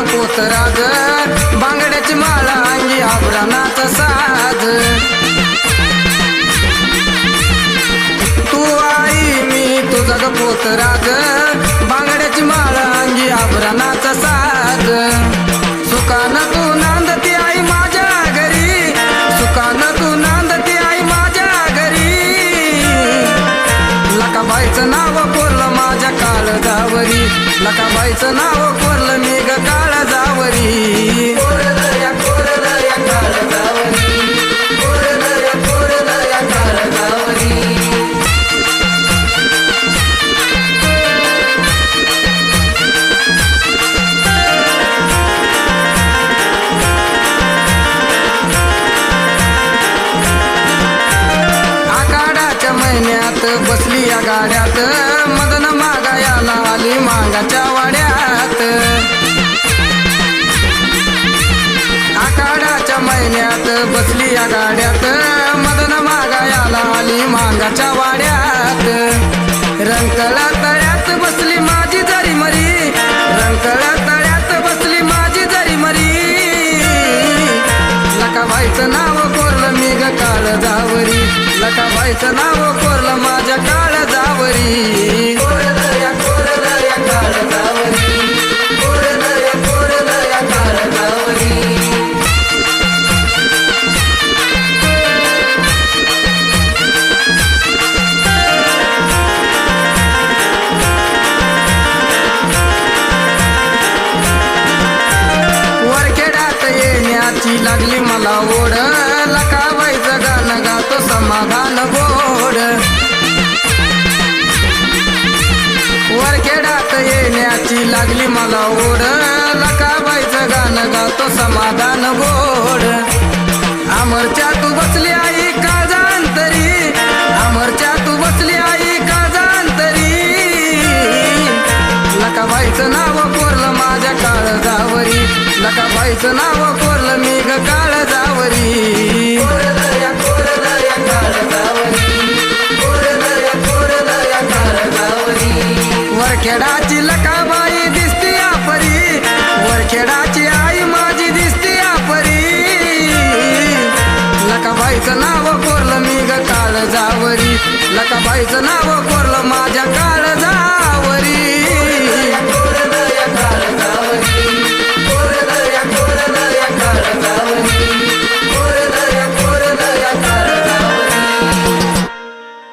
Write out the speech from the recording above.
पोतराज बांगड्याची माळा अंगी आभरणाचा साज तू आई मी तुझा ग पोतराज बांगड्याची माळा अंगी आभरणाचा साज सुखानं तू नांदती आई माझ्या घरी सुखानं तू नांदती आई माझ्या घरी लकाबाईचं नाव कोरलं माझ्या काळजावरी लकाबाईचं नाव कोरलं मी ग काळजावरी कोरलं या काळजावरी कोरलं या काळजावरी महिन्यात बसली या गाड्यात मदन मागायाला आली मांगाच्या वाड्यात आखाडाच्या महिन्यात बसली या गाड्यात मदन मागायाला आली मांगाच्या वाड्यात रंकळा तळ्यात बसली माझी जरी मरी रंकळा तळ्यात बसली माझी जरी मरी लकाबाईचं नाव कोरलं मी ग काळजावरी लकाबाईचं नाव कोरलं माझ्या काळजावरी कोरलं या काळजावरी कोरलं या काळजावरी वरखेडात येण्याची लागली मला ओढ लकाबाईचं गाणं गातो समाधान गोड वरखेडात येण्याची लागली मला ओढ लकाबाईचं गाणं गातो समाधान गोड अमरच्या तू बसली आई काळजांतरी अमरच्या तू बसली आई काळजांतरी लकाबाईचं नाव कोरलं माझ्या काळजावरी लकाबाईचं नाव कोरलं मी ग काळजावरी कोरलं या काळजावरी कोरलं या काळजावरी वरखेडाची लकाबाई दिसती आपरी वरखेडाची आई माझी दिसती आपरी लकाबाईचं नाव कोरलं मी ग काळजावरी लकाबाईचं नाव